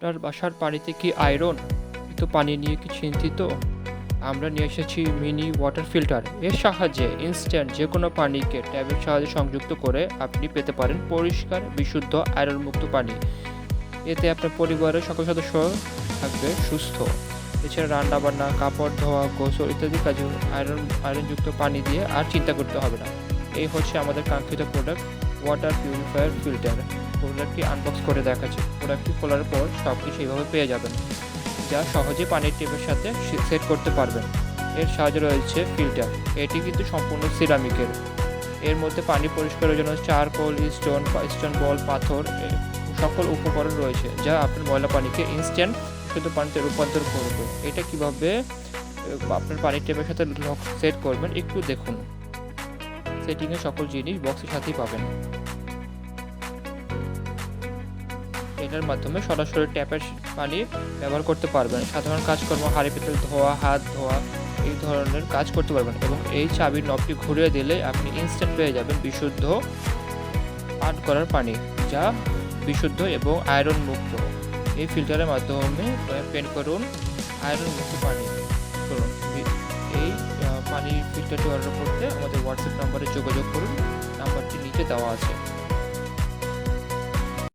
আপনার বাসার পানিতে কি আয়রন তো পানি নিয়ে কি চিন্তিত? আমরা নিয়ে এসেছি মিনি ওয়াটার ফিল্টার। এর সাহায্যে ইনস্ট্যান্ট যে কোনো পানিকে ট্যাবের সাহায্যে সংযুক্ত করে আপনি পেতে পারেন পরিষ্কার, বিশুদ্ধ, আয়রনমুক্ত পানি। এতে আপনার পরিবারের সকল সদস্য থাকবে সুস্থ। এছাড়া রান্নাবান্না, কাপড় ধোয়া, গোসল ইত্যাদি কাজে আয়রনযুক্ত পানি দিয়ে আর চিন্তা করতে হবে না। এই হচ্ছে আমাদের কাঙ্ক্ষিত প্রোডাক্ট, ওয়াটার পিউরিফায়ার ফিল্টার। প্রোডাক্টটি আনবক্স করে দেখাচ্ছি। প্রোডাক্টটি খোলার পর সবকিছু এইভাবে পেয়ে যাবেন, যা সহজে পানির টেপের সাথে সেট করতে পারবেন। এর সাহায্যে রয়েছে ফিল্টার। এটি কিন্তু সম্পূর্ণ সিরামিকের। এর মধ্যে পানি পরিষ্কারের জন্য চারকোল, স্টোন বল, পাথর সকল উপকরণ রয়েছে, যা আপনার ময়লা পানিকে ইনস্ট্যান্ট শুধু পানিতে রূপান্তর করবে। এটা কিভাবে আপনার পানির টেপের সাথে সেট করবেন একটু দেখুন। সেটিংয়ে সকল জিনিস বক্সের সাথেই পাবেন। এটার মাধ্যমে সরাসরি ট্যাপের পানি ব্যবহার করতে পারবেন। সাধারণ কাজকর্ম, হাঁড়ি পাতিল ধোয়া, হাত ধোয়া, এই ধরনের কাজ করতে পারবেন। এবং এই চাবির নবটি ঘুরিয়ে দিলে আপনি ইনস্ট্যান্ট পেয়ে যাবেন বিশুদ্ধ পান করার পানি, যা বিশুদ্ধ এবং আয়রন মুক্ত। এই ফিল্টারের মাধ্যমে পেন করুন আয়রন মুক্ত পানি করুন। এই পানির ফিল্টারটি অর্ডার করতে আমাদের হোয়াটসঅ্যাপ নম্বরে যোগাযোগ করুন। নাম্বারটি নিচে দেওয়া আছে।